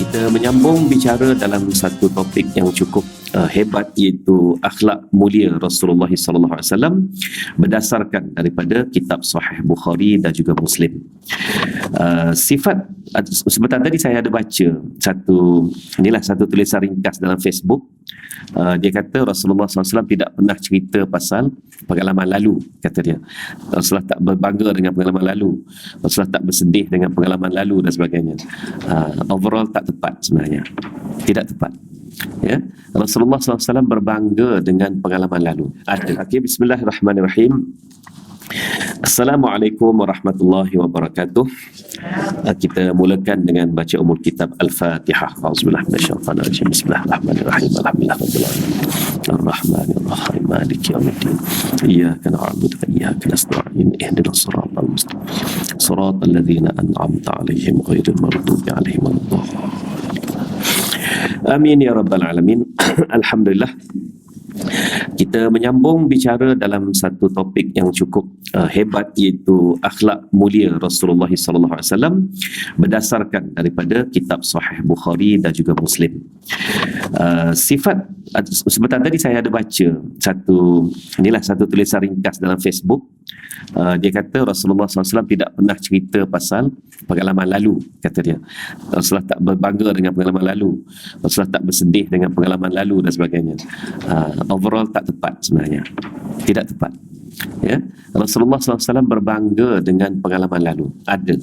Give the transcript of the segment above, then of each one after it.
Kita menyambung bicara dalam satu topik yang cukup hebat, iaitu akhlak mulia Rasulullah SAW berdasarkan daripada kitab Sahih Bukhari dan juga Muslim. Sifat, sebentar tadi saya ada baca satu tulisan ringkas dalam Facebook. Dia kata Rasulullah SAW tidak pernah cerita pasal pengalaman lalu, kata dia. Rasulullah tak berbangga dengan pengalaman lalu, Rasulullah tak bersedih dengan pengalaman lalu dan sebagainya. Overall tak tepat sebenarnya, tidak tepat. Ya, Rasulullah SAW berbangga dengan pengalaman lalu. Okey, bismillahirrahmanirrahim. Assalamualaikum warahmatullahi wabarakatuh. Kita mulakan dengan baca umul kitab Al-Fatihah. Auzubillahi minasyaitanir rajim. Bismillahirrahmanirrahim. Alhamdulillahirabbil alamin. Arrahmanirrahim. Maliki yaumiddin. Iyyaka na'budu wa iyyaka nasta'in. Ihdinas siratal mustaqim. Siratal ladzina an'amta 'alaihim ghairil maghdubi 'alaihim waladdallin. Amin ya rabbal alamin. Alhamdulillah. Kita menyambung bicara dalam satu topik yang cukup hebat, iaitu akhlak mulia Rasulullah SAW berdasarkan daripada kitab Sahih Bukhari dan juga Muslim. Sifat, sebentar tadi saya ada baca satu tulisan ringkas dalam Facebook. Dia kata Rasulullah SAW tidak pernah cerita pasal pengalaman lalu, kata dia. Rasulullah tak berbangga dengan pengalaman lalu, Rasulullah tak bersedih dengan pengalaman lalu dan sebagainya. Overall tak tepat sebenarnya, tidak tepat. Ya, Rasulullah SAW berbangga dengan pengalaman lalu. Ada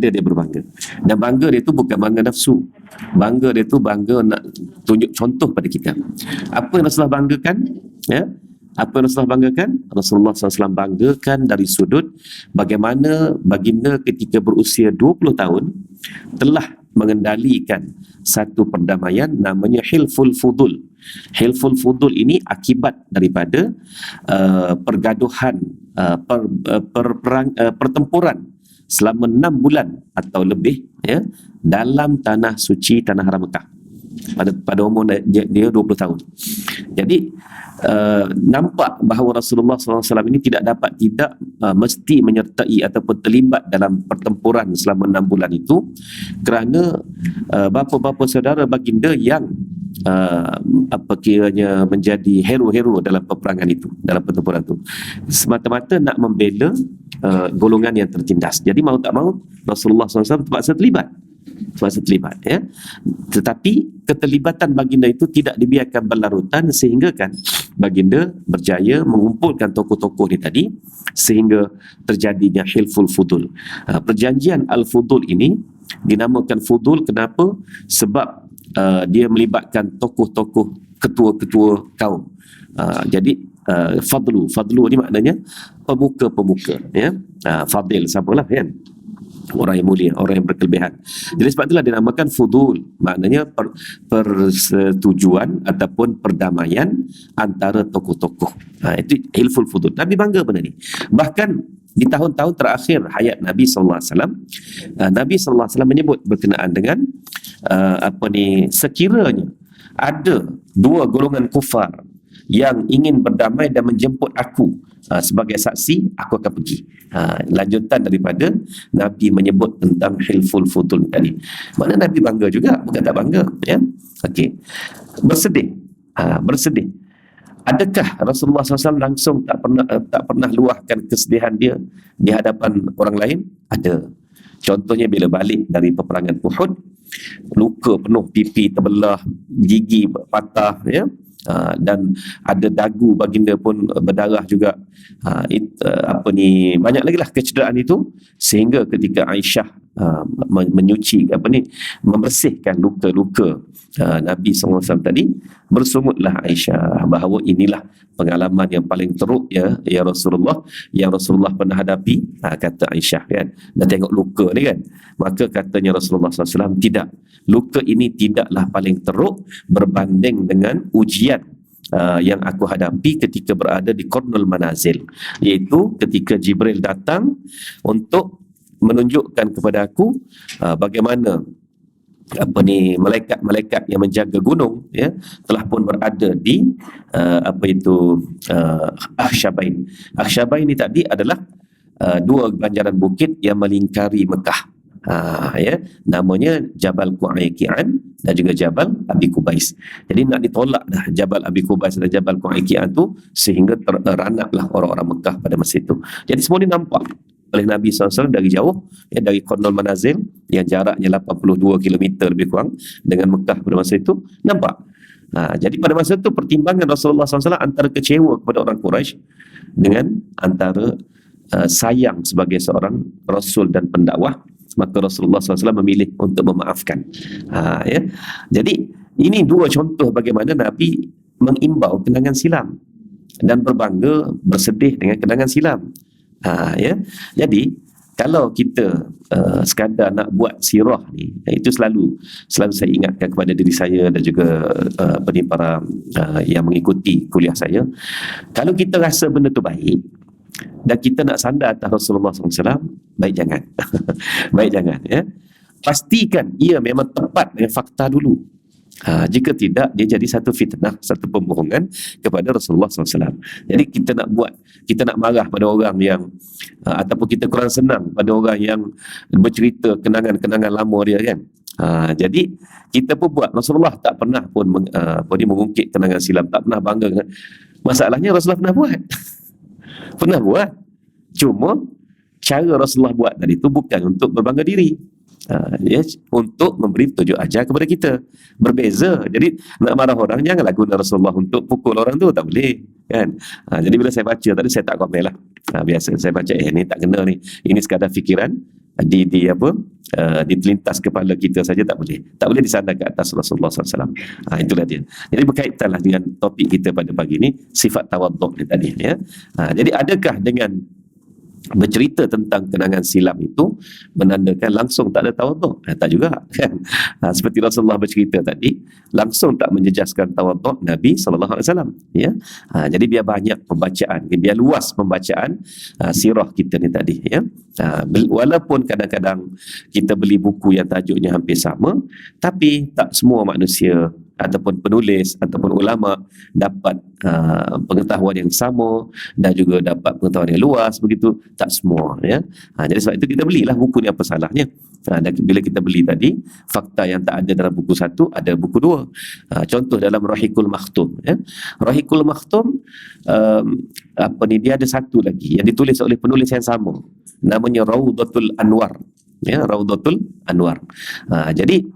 dia berbangga, dan bangga dia tu bukan bangga nafsu. Bangga dia tu bangga nak tunjuk contoh pada kita. Apa yang Rasulullah banggakan? Ya, apa yang Rasulullah banggakan? Rasulullah SAW banggakan dari sudut bagaimana baginda ketika berusia 20 tahun telah mengendalikan satu perdamaian namanya Hilful Fudul. Hilful Fudul ini akibat daripada pergaduhan, pertempuran selama 6 bulan atau lebih, ya, dalam tanah suci, tanah haram Mekah, pada umur dia 20 tahun. Jadi nampak bahawa Rasulullah SAW ini tidak mesti menyertai ataupun terlibat dalam pertempuran selama 6 bulan itu, kerana bapa-bapa saudara baginda yang kiranya menjadi hero-hero dalam peperangan itu, dalam pertempuran itu, semata-mata nak membela golongan yang tertindas. Jadi mau tak mau Rasulullah SAW terpaksa terlibat, ya. Tetapi keterlibatan baginda itu tidak dibiarkan berlarutan, sehingga kan baginda berjaya mengumpulkan tokoh-tokoh ni tadi sehingga terjadinya Hilful Fudul. Perjanjian Al-Fudul ini dinamakan Fudul kenapa? Sebab dia melibatkan tokoh-tokoh, ketua-ketua kaum. Jadi Fadlu ni maknanya pemuka-pemuka, ya. Fadil siapalah, kan? Orang yang mulia, orang yang berkelebihan. Jadi sebab itulah dinamakan Fudul, maknanya persetujuan ataupun perdamaian antara tokoh-tokoh. Itu Hilful Fudul. Nabi bangga benda ni. Bahkan di tahun-tahun terakhir hayat Nabi SAW, Nabi SAW menyebut berkenaan dengan sekiranya ada dua golongan kufar yang ingin berdamai dan menjemput aku sebagai saksi, aku akan pergi. Lanjutan daripada Nabi menyebut tentang Hilful Fudul tadi. Mana Nabi bangga juga, bukan tak bangga, ya. Okey. Bersedih. Adakah Rasulullah SAW langsung tak pernah luahkan kesedihan dia di hadapan orang lain? Ada. Contohnya bila balik dari peperangan Uhud, luka penuh, pipi terbelah, gigi patah, ya. Dan ada dagu baginda pun berdarah juga. Banyak lagi lah kecederaan itu, sehingga ketika Aisyah membersihkan luka-luka Nabi SAW tadi, bersungutlah Aisyah bahawa inilah pengalaman yang paling teruk, ya Rasulullah, yang Rasulullah pernah hadapi. Kata Aisyah, kan, dah tengok luka ni, kan. Maka katanya Rasulullah SAW, tidak, luka ini tidaklah paling teruk berbanding dengan ujian yang aku hadapi ketika berada di Qarnul Manazil, iaitu ketika Jibril datang untuk menunjukkan kepada aku bagaimana malaikat-malaikat yang menjaga gunung, ya, telah pun berada di Akhsyabain. Akhsyabain ini tadi adalah dua banjaran bukit yang melingkari Mekah. Ya, namanya Jabal Qu'ayqi'an dan juga Jabal Abi Qubais. Jadi nak ditolak dah Jabal Abi Qubais dan Jabal Qu'ayqi'an tu, sehingga teranaklah orang-orang Mekah pada masa itu. Jadi semua ni nampak oleh Nabi SAW dari jauh, ya, dari Qarnul Manazil yang jaraknya 82 km lebih kurang dengan Mekah pada masa itu, nampak. Jadi pada masa itu pertimbangan Rasulullah SAW antara kecewa kepada orang Quraisy dengan antara sayang sebagai seorang Rasul dan pendakwah, maka Rasulullah SAW memilih untuk memaafkan. Ya. Jadi ini dua contoh bagaimana Nabi mengimbau kenangan silam dan berbangga bersedih dengan kenangan silam. Ya. Jadi kalau kita sekadar nak buat sirah ni, itu selalu saya ingatkan kepada diri saya dan juga para yang mengikuti kuliah saya, kalau kita rasa benda tu baik dan kita nak sandar atas Rasulullah SAW, baik jangan. Baik jangan, ya. Pastikan ia memang tepat dengan fakta dulu. Jika tidak, dia jadi satu fitnah, satu pembohongan kepada Rasulullah SAW. Jadi kita nak marah pada orang yang ataupun kita kurang senang pada orang yang bercerita kenangan-kenangan lama dia, kan. Jadi kita pun buat. Rasulullah tak pernah pun mengungkit kenangan silam, tak pernah bangga. Masalahnya Rasulullah pernah buat. Pernah buat. Cuma cara Rasulullah buat tadi itu bukan untuk berbangga diri, untuk memberi petunjuk ajar kepada kita. Berbeza. Jadi nak marah orang, janganlah guna Rasulullah untuk pukul orang tu, tak boleh, kan. Jadi bila saya baca tadi, saya tak komen lah. Biasa saya baca, ni tak kena ni, ini sekadar fikiran ditelintas kepala kita saja, tak boleh disandar ke atas Rasulullah SAW. Itulah dia. Jadi berkaitanlah dengan topik kita pada pagi ini, sifat tawaduk ni tadi, ya. Jadi adakah dengan bercerita tentang kenangan silam itu menandakan langsung tak ada tawaduk? Tak juga, kan. Seperti Rasulullah bercerita tadi, langsung tak menjejaskan tawaduk Nabi SAW, ya. Jadi biar banyak pembacaan, biar luas pembacaan sirah kita ni tadi, ya. Walaupun kadang-kadang kita beli buku yang tajuknya hampir sama, tapi tak semua manusia ataupun penulis ataupun ulama dapat pengetahuan yang sama dan juga dapat pengetahuan yang luas, begitu. Tak semua, ya. Jadi sebab itu kita belilah buku ni, apa salahnya. Dan bila kita beli tadi, fakta yang tak ada dalam buku satu, ada buku dua. Contoh dalam Rahikul Makhtum, ya. Rahikul Makhtum, dia ada satu lagi yang ditulis oleh penulis yang sama, namanya Raudatul Anwar, ya, Raudatul Anwar. Jadi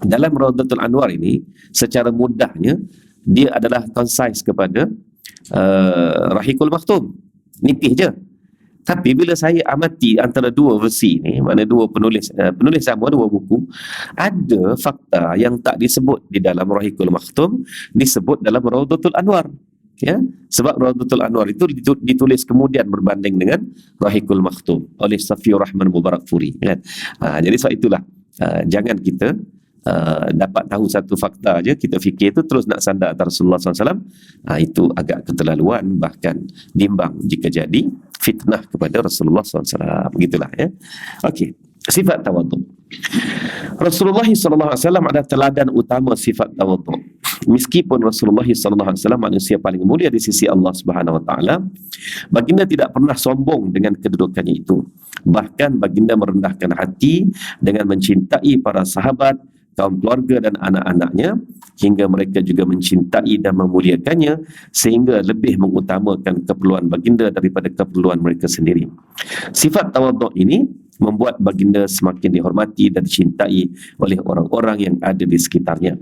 dalam Raudatul Anwar ini, secara mudahnya, dia adalah concise kepada Rahikul Makhtum. Nipih je. Tapi bila saya amati antara dua versi ni, mana dua penulis sama, dua buku, ada fakta yang tak disebut di dalam Rahikul Makhtum, disebut dalam Raudatul Anwar. Ya, sebab Raudatul Anwar itu ditulis kemudian berbanding dengan Rahikul Makhtum oleh Safiur Rahman Mubarakfuri, kan. Jadi sebab itulah, jangan kita dapat tahu satu fakta aja, kita fikir itu terus nak sandar atas Rasulullah SAW. Itu agak keterlaluan, bahkan bimbang jika jadi fitnah kepada Rasulullah SAW. Begitulah, ya. Okey, sifat tawaduk. Rasulullah SAW adalah teladan utama sifat tawaduk. Meskipun Rasulullah SAW manusia paling mulia di sisi Allah Subhanahu Wa Taala, baginda tidak pernah sombong dengan kedudukannya itu. Bahkan baginda merendahkan hati dengan mencintai para sahabat, kaum keluarga dan anak-anaknya, hingga mereka juga mencintai dan memuliakannya, sehingga lebih mengutamakan keperluan baginda daripada keperluan mereka sendiri. Sifat tawaduk ini membuat baginda semakin dihormati dan dicintai oleh orang-orang yang ada di sekitarnya.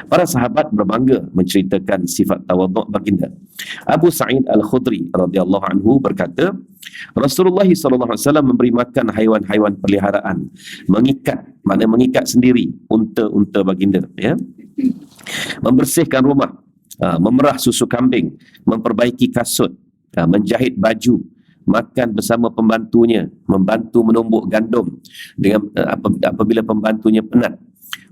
Para sahabat berbangga menceritakan sifat tawaduk baginda. Abu Sa'id Al-Khudri radhiyallahu anhu berkata, Rasulullah SAW memberi makan haiwan-haiwan peliharaan, mengikat sendiri unta-unta baginda, ya. Membersihkan rumah, memerah susu kambing, memperbaiki kasut, menjahit baju, makan bersama pembantunya, membantu menumbuk gandum dengan apabila pembantunya penat,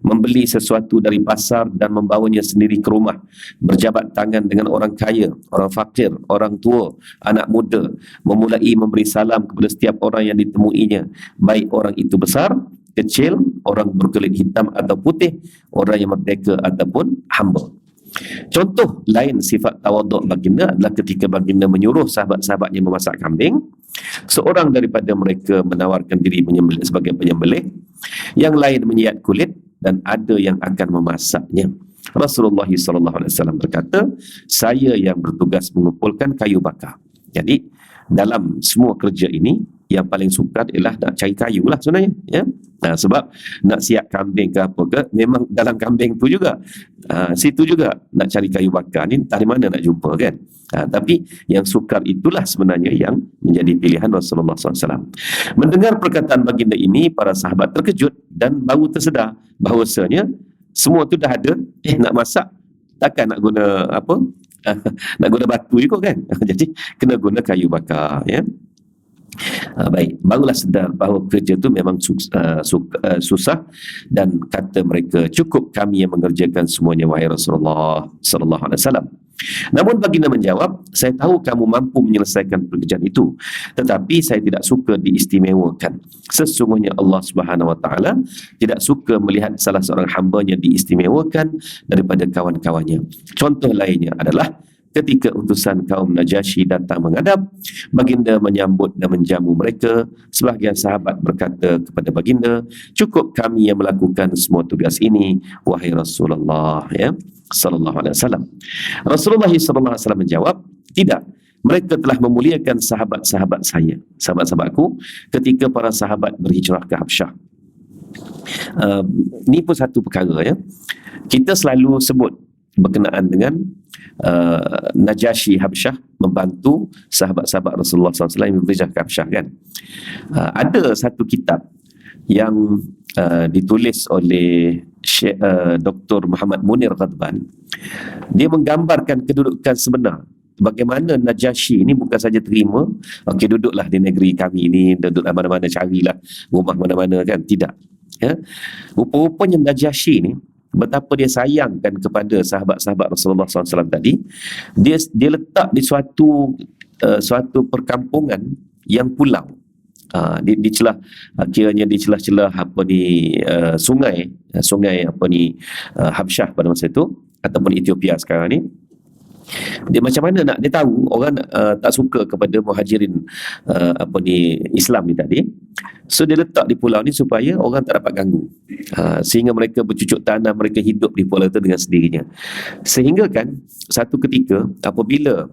membeli sesuatu dari pasar dan membawanya sendiri ke rumah, berjabat tangan dengan orang kaya, orang fakir, orang tua, anak muda, memulai memberi salam kepada setiap orang yang ditemuinya, baik orang itu besar, kecil, orang berkulit hitam atau putih, orang yang merdeka ataupun hamba. Contoh lain sifat tawaduk baginda adalah ketika baginda menyuruh sahabat-sahabatnya memasak kambing, Seorang daripada mereka menawarkan diri menyembelih sebagai penyembelih, yang lain menyiat kulit, dan ada yang akan memasaknya. Rasulullah SAW berkata, saya yang bertugas mengumpulkan kayu bakar. Jadi dalam semua kerja ini, yang paling sukar ialah nak cari kayu lah sebenarnya, ya. Sebab nak siap kambing ke apa ke, memang dalam kambing tu juga, situ juga nak cari kayu bakar ni, dari mana nak jumpa kan. Tapi yang sukar itulah sebenarnya yang menjadi pilihan Rasulullah SAW. Mendengar perkataan baginda ini, para sahabat terkejut dan baru tersedar bahawasanya semua tu dah ada, nak masak takkan nak guna apa, nak guna batu juga kan. Jadi kena guna kayu bakar, ya. Baik, barulah sedar bahawa kerja itu memang susah, dan kata mereka, cukup kami yang mengerjakan semuanya wahai Rasulullah sallallahu alaihi wasallam. Namun baginda menjawab, saya tahu kamu mampu menyelesaikan pekerjaan itu, tetapi saya tidak suka diistimewakan. Sesungguhnya Allah Subhanahu wa taala tidak suka melihat salah seorang hamba-Nya diistimewakan daripada kawan-kawannya. Contoh lainnya adalah ketika utusan kaum Najasyi datang menghadap, baginda menyambut dan menjamu mereka. Sebahagian sahabat berkata kepada baginda, cukup kami yang melakukan semua tugas ini wahai Rasulullah, ya, sallallahu alaihi wasallam. Rasulullah sallallahu alaihi wasallam menjawab, tidak, mereka telah memuliakan sahabat-sahabat saya, sahabat-sahabatku, ketika para sahabat berhijrah ke Habsyah. Ini pun satu perkara, ya, kita selalu sebut berkenaan dengan Najasyi Habsyah membantu sahabat-sahabat Rasulullah SAW yang berhijrah ke Habsyah kan. Ada satu kitab yang ditulis oleh Dr. Muhammad Munir Ghadban. Dia menggambarkan kedudukan sebenar, bagaimana Najasyi ini bukan saja terima, okey duduklah di negeri kami ini, duduklah mana-mana, carilah rumah mana-mana kan, tidak, ya. Rupa-rupanya Najasyi ini betapa dia sayangkan kepada sahabat-sahabat Rasulullah SAW tadi. Dia letak di suatu perkampungan yang pulau, di celah, kiranya di celah-celah apa ni, sungai apa ni, Habsyah pada masa itu ataupun Ethiopia sekarang ni. Dia macam mana nak, dia tahu orang tak suka kepada muhajirin apa ni, Islam ni tadi, so dia letak di pulau ni supaya orang tak dapat ganggu, sehingga mereka bercucuk tanam, mereka hidup di pulau itu dengan sendirinya. Sehingga kan satu ketika apabila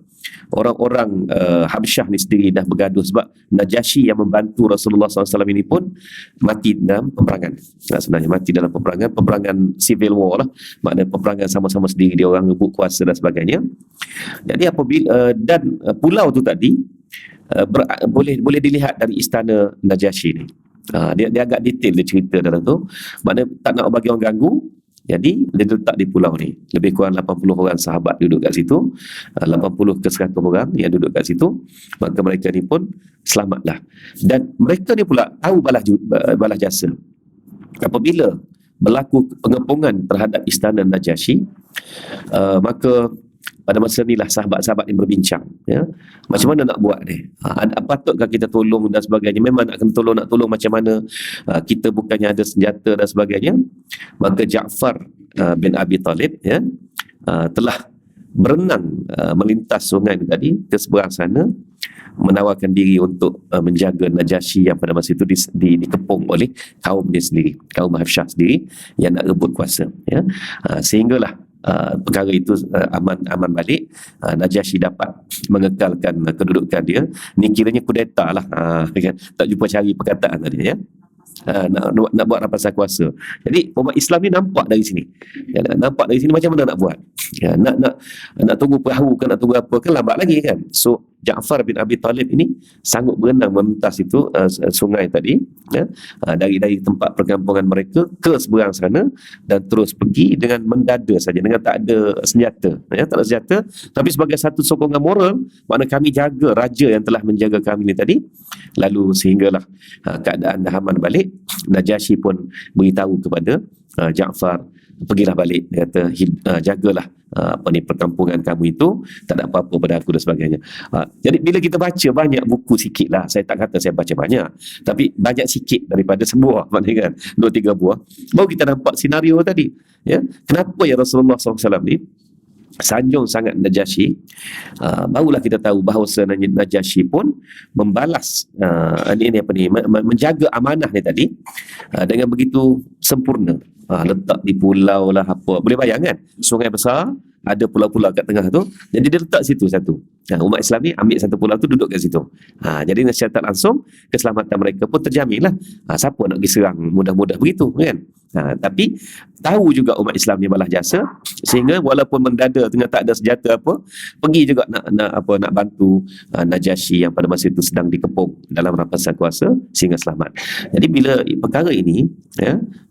orang-orang Habsyah ni sendiri dah bergaduh, sebab Najasyi yang membantu Rasulullah SAW ini pun mati dalam peperangan. Sebenarnya mati dalam peperangan civil war lah, maknanya peperangan sama-sama sendiri, dia orang rebut kuasa dan sebagainya. Jadi apabila dan pulau tu tadi boleh dilihat dari istana Najasyi ni. Dia agak detail dia cerita dalam tu, maknanya tak nak bagi orang ganggu. Jadi dia letak di pulau ni, lebih kurang 80 orang sahabat duduk kat situ, 80 ke 100 orang yang duduk kat situ. Maka mereka ni pun selamatlah. Dan mereka ni pula tahu balas jasa. Apabila berlaku pengepungan terhadap istana Najasyi, maka pada masa inilah sahabat-sahabat yang berbincang, ya, macam mana nak buat ni, patutkah kita tolong dan sebagainya. Memang nak kena tolong, nak tolong macam mana, kita bukannya ada senjata dan sebagainya. Maka Ja'far bin Abi Talib, ya, telah berenang melintas sungai tadi ke seberang sana, menawarkan diri untuk menjaga Najasyi yang pada masa itu dikepung oleh kaum dia sendiri, kaum Habsyah sendiri yang nak rebut kuasa, ya. Sehinggalah perkara itu aman balik. Najasyi dapat mengekalkan kedudukan dia. Ni kiranya kudeta lah, kan? Tak jumpa cari perkataan tadi, ya. Nak buat rampasan kuasa. Jadi umat Islam ni nampak dari sini, ya, nampak dari sini macam mana nak buat, ya, nak tunggu perahu kan, nak tunggu apa kan, lambat lagi kan. So Ja'far bin Abi Talib ini sanggup berenang melintas itu sungai tadi, ya, dari tempat perkampungan mereka ke seberang sana, dan terus pergi dengan mendada saja, dengan tak ada senjata, ya, tak ada senjata, tapi sebagai satu sokongan moral, makna kami jaga raja yang telah menjaga kami ni tadi. Lalu sehinggalah keadaan dah aman balik. Najasyi pun beritahu kepada Ja'far, pergilah balik, dia kata, jagalah perkampungan kamu itu, tak ada apa-apa pada aku dan sebagainya. Jadi bila kita baca banyak buku sikit lah, saya tak kata saya baca banyak, tapi banyak sikit daripada sebuah, maknanya kan 2-3 buah, baru kita nampak senario tadi, ya. Kenapa ya Rasulullah SAW ni sanjung sangat Najasyi, barulah kita tahu bahawa Najasyi pun membalas menjaga amanah ni tadi dengan begitu sempurna. Letak di pulau lah apa, boleh bayangkan sungai besar, ada pulau-pulau kat tengah tu, jadi dia letak situ satu. Umat Islam ni ambil satu pulau tu, duduk kat situ. Jadi secara tak langsung keselamatan mereka pun terjamin lah. Siapa nak pergi serang mudah-mudah begitu kan. Tapi tahu juga umat Islam ni balas jasa, sehingga walaupun mendada tengah tak ada senjata apa, pergi juga nak bantu Najasyi yang pada masa itu sedang dikepung dalam rampasan kuasa sehingga selamat. Jadi bila perkara ini,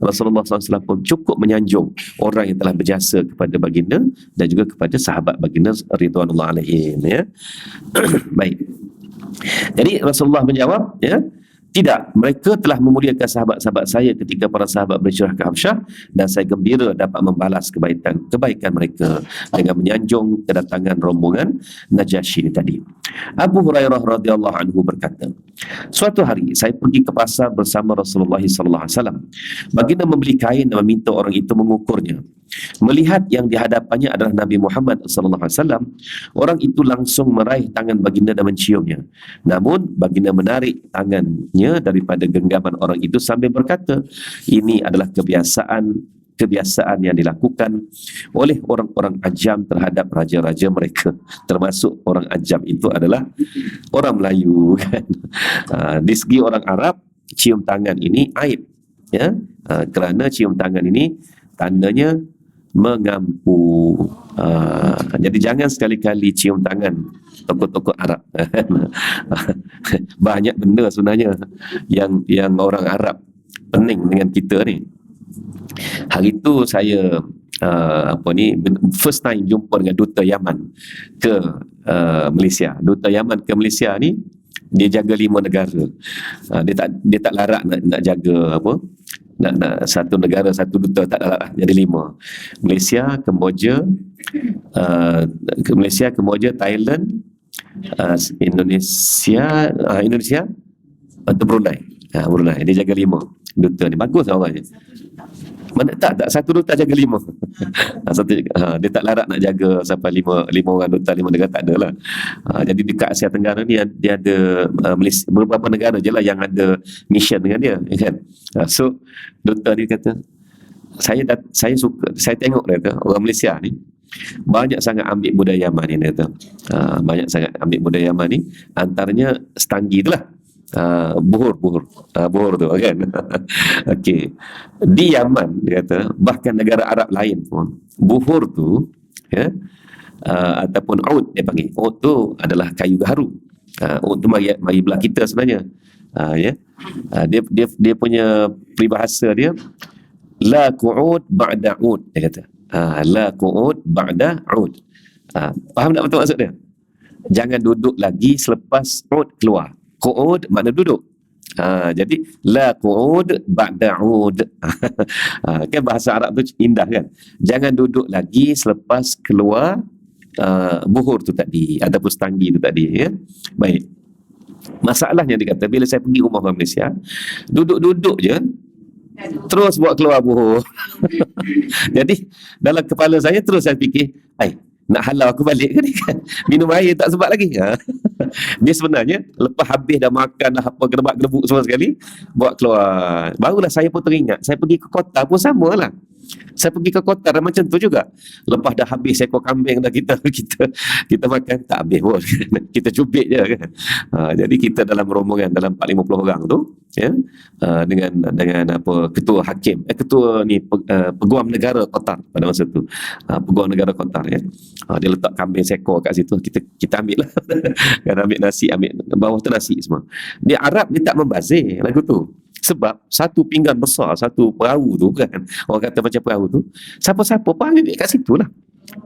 Rasulullah SAW pun cukup menyanjung orang yang telah berjasa kepada baginda dan juga kepada sahabat baginda ridwanullah alaihim. Baik. Jadi Rasulullah menjawab, tidak, mereka telah memuliakan sahabat-sahabat saya ketika para sahabat berhijrah ke Habsyah, dan saya gembira dapat membalas kebaikan mereka dengan menyanjung kedatangan rombongan Najasyi ini tadi. Abu Hurairah radhiyallahu anhu berkata, suatu hari saya pergi ke pasar bersama Rasulullah SAW. Baginda membeli kain dan meminta orang itu mengukurnya. Melihat yang di hadapannya adalah Nabi Muhammad SAW, orang itu langsung meraih tangan baginda dan menciumnya. Namun baginda menarik tangannya daripada genggaman orang itu sambil berkata, ini adalah kebiasaan yang dilakukan oleh orang-orang ajam terhadap raja-raja mereka, termasuk orang ajam itu adalah orang Melayu kan. Di segi orang Arab, cium tangan ini aib, kerana cium tangan ini tandanya mengampu. Jadi jangan sekali-kali cium tangan tokoh-tokoh Arab. Banyak benda sebenarnya yang orang Arab pening dengan kita ni. Hari tu saya first time jumpa dengan Duta Yaman ke Malaysia. Duta Yaman ke Malaysia ni dia jaga 5 negara. Dia tak larat nak jaga nak satu negara satu duta, tak larat, jadi 5. Malaysia, Kemboja, Thailand, Indonesia, atau Brunei. Brunei dia jaga 5 duta ni. Bagus orangnya. Mana tak satu duta jaga 5. Dia tak larat nak jaga sampai 5 orang duta 5 negara, tak ada lah. Jadi dekat Asia Tenggara ni dia ada Malaysia, beberapa negara je lah yang ada mission dengan dia kan. So duta ni kata, saya tengok dia kata, orang Malaysia ni banyak sangat ambil budaya Yaman ni, dia kata. Banyak sangat ambil budaya Yaman ni, antaranya Stangi tu lah. Buhur tu kan. Okey. Di Yaman dia kata, bahkan negara Arab lain pun buhur tu ataupun oud, dia panggil oud tu adalah kayu gaharu. Oud tu mari belah kita sebenarnya. Dia punya peribahasa dia, la qu'ud ba'da ud, dia kata. La qu'ud ba'da ud. Faham tak betul maksud dia? Jangan duduk lagi selepas ud keluar. Qu'ud makna duduk. Jadi la qu'ud ba'da ud. Kan bahasa Arab tu indah kan. Jangan duduk lagi selepas keluar buhur tu tadi ataupun Stangi tu tadi, ya. Baik. Masalahnya dia kata, bila saya pergi rumah orang Malaysia, duduk-duduk je terus buat keluar buhur. Jadi dalam kepala saya terus saya fikir, nak halau aku balik ke ni kan? Minum air tak sempat lagi. Dia sebenarnya lepas habis dah makan dah apa, gedebak-gedebuk semua sekali, buat keluar. Barulah saya pun teringat, saya pergi ke kota pun sama lah. Saya pergi ke kota dan macam tu juga. Lepas dah habis ekor kambing dah kita makan, tak habis pun. Kita cubit je kan. Jadi kita dalam rombongan, dalam 450 orang tu, ya, dengan apa, ketua hakim, ketua ni peguam negara Qatar pada masa tu. Peguam negara Qatar, ya. Dia letak kambing seekor kat situ, kita ambil lah. Kan, ambil nasi, ambil bawah tu nasi semua. Dia Arab, dia tak membazir lagu tu. Sebab satu pinggan besar, satu perahu tu kan, orang kata macam perahu tu, siapa-siapa pun ambil kat situ lah.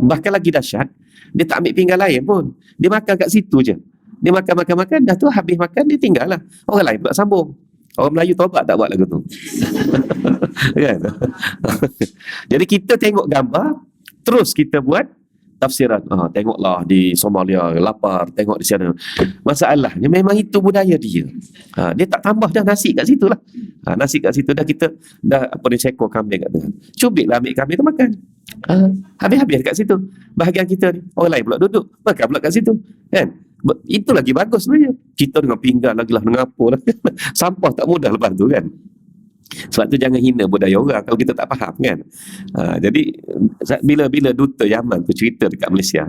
Bahkan lagi dahsyat, dia tak ambil pinggan lain pun, dia makan kat situ je. Dia makan, dah tu habis makan, dia tinggal lah. Orang lain pula sambung. Orang Melayu tobat tak buat lagu tu. Kan? Jadi kita tengok gambar, terus kita buat tafsiran, tengoklah di Somalia lapar, tengok di sana. Masalahnya memang itu budaya dia. Dia tak tambah dah nasi kat situ lah. Nasi kat situ dah, kita dah sekor kambing kat tengah. Cubitlah ambil kambing tu makan. Habis-habis kat situ. Bahagian kita ni, orang lain pula duduk, makan pula kat situ. Kan? Itu lagi bagus sebenarnya. Kita dengan pinggan lagi lah, dengan apa lah. Sampah tak mudah lepas tu kan. Sebab tu jangan hina budaya orang kalau kita tak faham kan. Jadi bila duta Yaman tu cerita dekat Malaysia,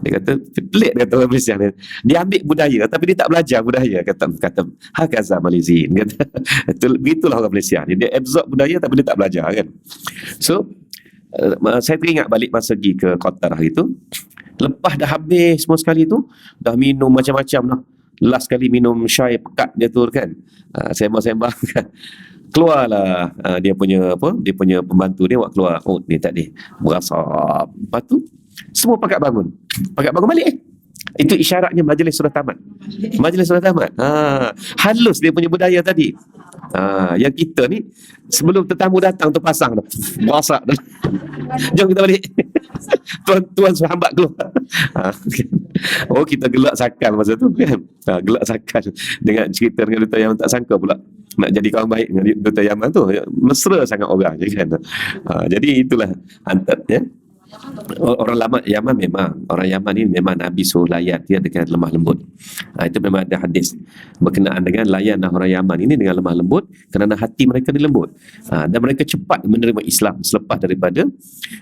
dia kata pelik, dia kata orang Malaysia ni, dia ambil budaya tapi dia tak belajar budaya, kata hakaza Malizin, kata begitulah orang Malaysia ni, dia absorb budaya tapi dia tak belajar kan. So saya teringat balik masa pergi ke Qatar hari tu, lepas dah habis semua sekali tu, dah minum macam-macam lah, last kali minum syai pekat dia tu kan, sembang-sembang kan, keluarlah dia punya pembantu dia buat keluar oat ni tadi berasap. Lepas tu semua pakat bangun balik. Itu isyaratnya majlis sudah tamat. Halus dia punya budaya tadi. Yang kita ni sebelum tetamu datang tu pasang dah berasak dah. Jom kita balik. Tuan suruh hambat keluar. Kita gelak sakal masa tu kan. Gelak sakal dengan cerita dengan duta yang tak sangka pula nak jadi kawan baik dengan duta Yaman tu. Mesra sangat orang kan. Jadi itulah antara ya. Orang lama Yaman orang Yaman ni memang Nabi suruh layan dia dengan lemah lembut. Itu memang ada hadis berkenaan dengan layan orang Yaman ini dengan lemah lembut kerana hati mereka dilembut. Dan mereka cepat menerima Islam selepas daripada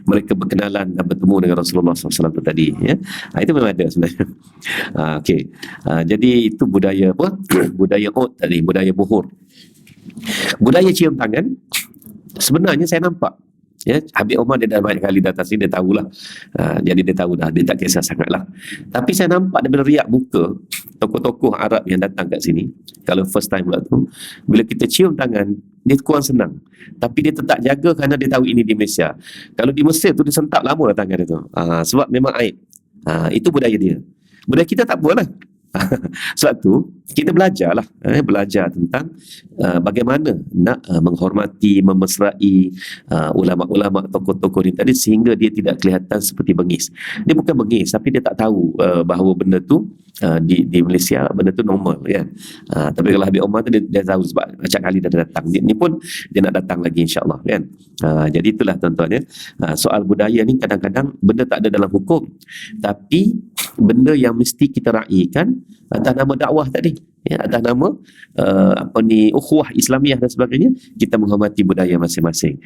mereka berkenalan dan bertemu dengan Rasulullah SAW itu tadi ya. Itu memang ada sebenarnya. Okey. Jadi itu budaya apa? Budaya Ud tadi, budaya buhur. Budaya cium tangan sebenarnya saya nampak ya, Habib Omar dia dah banyak kali datang sini, dia tahulah. Jadi dia tahu dah, dia tak kisah sangatlah. Tapi saya nampak daripada riak muka tokoh-tokoh Arab yang datang kat sini, kalau first time pula tu, bila kita cium tangan, dia kurang senang. Tapi dia tetap jaga kerana dia tahu ini di Malaysia. Kalau di Mesir tu dia sentap lama lah tangan dia tu. Sebab memang aib. Itu budaya dia. Budaya kita tak apalah. Sebab tu kita belajarlah, belajar tentang bagaimana nak menghormati, memesrai ulama-ulama, tokoh-tokoh ni tadi, sehingga dia tidak kelihatan seperti bengis. Dia bukan bengis, tapi dia tak tahu bahawa benda tu di Malaysia benda tu normal kan. Tapi kalau Habib Omar tu dia tahu sebab acap kali dah datang. Ni pun dia nak datang lagi insya-Allah kan. Jadi itulah tuan-tuan ya. Soal budaya ni kadang-kadang benda tak ada dalam hukum, tapi benda yang mesti kita raikan atas nama dakwah tadi ya, atas nama ukhuwah Islamiah dan sebagainya, kita menghormati budaya masing-masing.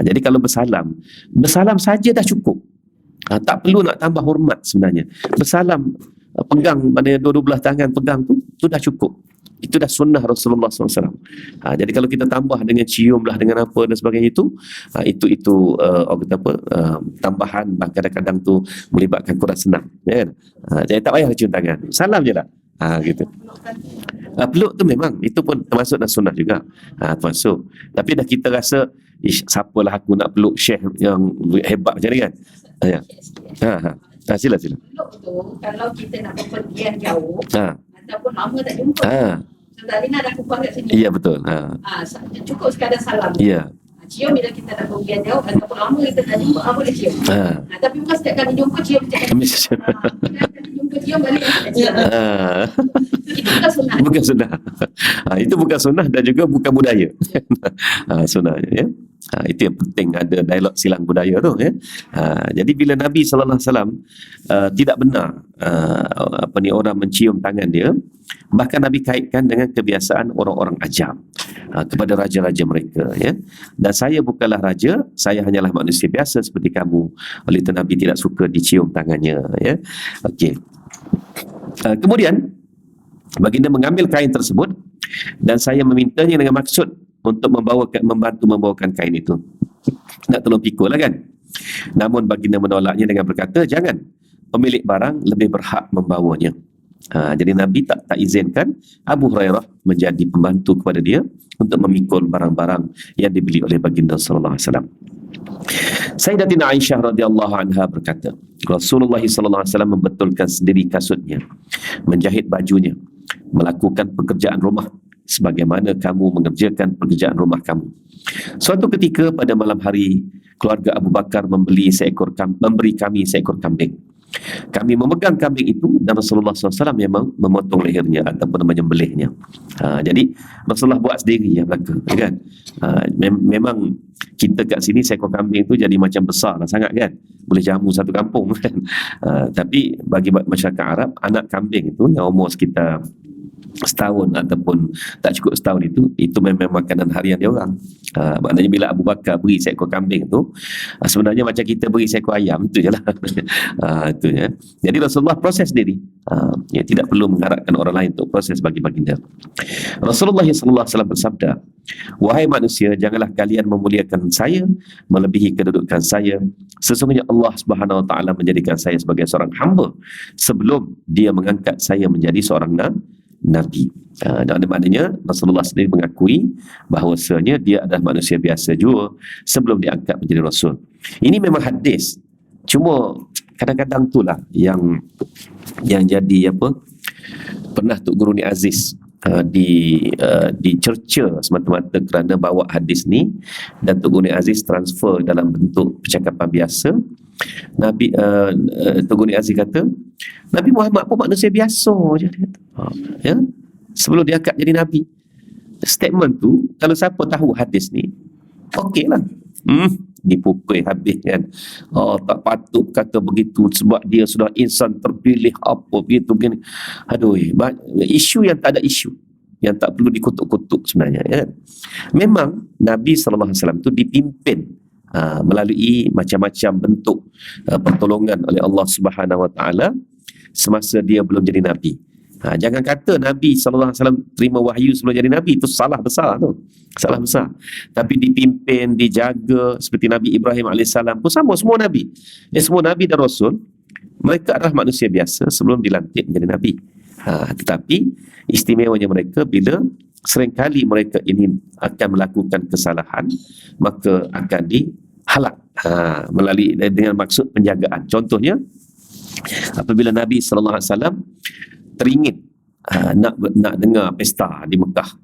Jadi kalau bersalam saja dah cukup. Tak perlu nak tambah hormat sebenarnya. Bersalam, pegang mana dua belah tangan pegang tu dah cukup. Itu dah sunnah Rasulullah SAW. Jadi kalau kita tambah dengan cium lah, dengan apa dan sebagainya itu orang kata apa, tambahan, kadang-kadang tu melibatkan kurang senang kan. Jadi tak payah cium tangan, salam je lah gitu. Peluk tu memang itu pun termasuk dalam sunnah juga, termasuk. Tapi dah kita rasa siapalah aku nak peluk syekh yang hebat macam ni kan. Sila peluk tu kalau kita nak berpergian jauh ataupun lama tak jumpa. Tadi nak ada kupang kat sini. Ya betul. Cukup sekadar salam. Ya. Cium bila kita nak berpergian jauh ataupun lama kita tak jumpa, boleh cium. Tapi bukan setiap kali jumpa cium cakap. Kali jumpa cium balik cium. Itu bukan sunnah. Bukan sunnah. Itu bukan sunnah dan juga bukan budaya. Sunnahnya ya. Itu yang penting, ada dialog silang budaya tu ya. Jadi bila Nabi sallallahu alaihi wasallam tidak benar orang mencium tangan dia, bahkan Nabi kaitkan dengan kebiasaan orang-orang ajam kepada raja-raja mereka ya. Dan saya bukanlah raja, saya hanyalah manusia biasa seperti kamu. Oleh itu Nabi tidak suka dicium tangannya ya. Okey. Kemudian baginda mengambil kain tersebut dan saya memintanya dengan maksud untuk membantu membawakan kain itu. Nak tolong pikul lah kan. Namun baginda menolaknya dengan berkata, jangan, pemilik barang lebih berhak membawanya. Jadi Nabi tak izinkan Abu Hurairah menjadi pembantu kepada dia untuk memikul barang-barang yang dibeli oleh baginda sallallahu alaihi wasallam. Sayyidatina Aisyah radhiyallahu anha berkata, Rasulullah sallallahu alaihi wasallam membetulkan sendiri kasutnya, menjahit bajunya, melakukan pekerjaan rumah sebagaimana kamu mengerjakan pekerjaan rumah kamu. Suatu ketika pada malam hari, keluarga Abu Bakar memberi kami seekor kambing. Kami memegang kambing itu dan Rasulullah SAW memang memotong lehernya ataupun menyembelihnya. Jadi Rasulullah buat sendiri ya belaka, kan? Memang kita kat sini seekor kambing itu jadi macam besar lah sangat, kan? Boleh jamu satu kampung, kan? Tapi bagi masyarakat Arab, anak kambing itu yang umur sekitar setahun ataupun tak cukup setahun itu memang makanan harian dia orang. Maknanya bila Abu Bakar beri seekor kambing tu, sebenarnya macam kita beri seekor ayam, itu je lah. Itu ya. Jadi Rasulullah proses sendiri, tidak perlu mengharapkan orang lain untuk proses bagi baginda. Rasulullah SAW bersabda, wahai manusia, janganlah kalian memuliakan saya melebihi kedudukan saya. Sesungguhnya Allah Subhanahu Wa Taala menjadikan saya sebagai seorang hamba sebelum dia mengangkat saya menjadi seorang Nabi. Dan maknanya Rasulullah sendiri mengakui bahawasanya dia adalah manusia biasa juga sebelum diangkat menjadi Rasul. Ini memang hadis, cuma kadang-kadang itulah yang jadi apa, pernah Tok Guru Ni Aziz dicerca semata-mata kerana bawa hadis ni, dan Tok Guru Ni Aziz transfer dalam bentuk percakapan biasa. Tok Guru Ni Aziz kata Nabi Muhammad pun manusia biasa je, dia kata. Ya, sebelum dia angkat jadi Nabi. Statement tu kalau siapa tahu hadis ni, okey lah, dipukul habis, kan? Tak patut kata begitu sebab dia sudah insan terpilih apa begitu begini. Aduh, isu yang tak ada isu, yang tak perlu dikutuk-kutuk sebenarnya, kan? Memang Nabi SAW tu dipimpin melalui macam-macam bentuk pertolongan oleh Allah Subhanahu Wa Taala semasa dia belum jadi Nabi. Jangan kata Nabi SAW terima wahyu sebelum jadi Nabi, itu salah besar tu. Salah besar. Tapi dipimpin, dijaga, seperti Nabi Ibrahim AS pun sama, semua Nabi. Semua Nabi dan Rasul, mereka adalah manusia biasa sebelum dilantik menjadi Nabi. Tetapi istimewanya mereka bila seringkali mereka ini akan melakukan kesalahan, maka akan dihalak melalui dengan maksud penjagaan. Contohnya, apabila Nabi SAW teringin nak dengar pesta di Mekah,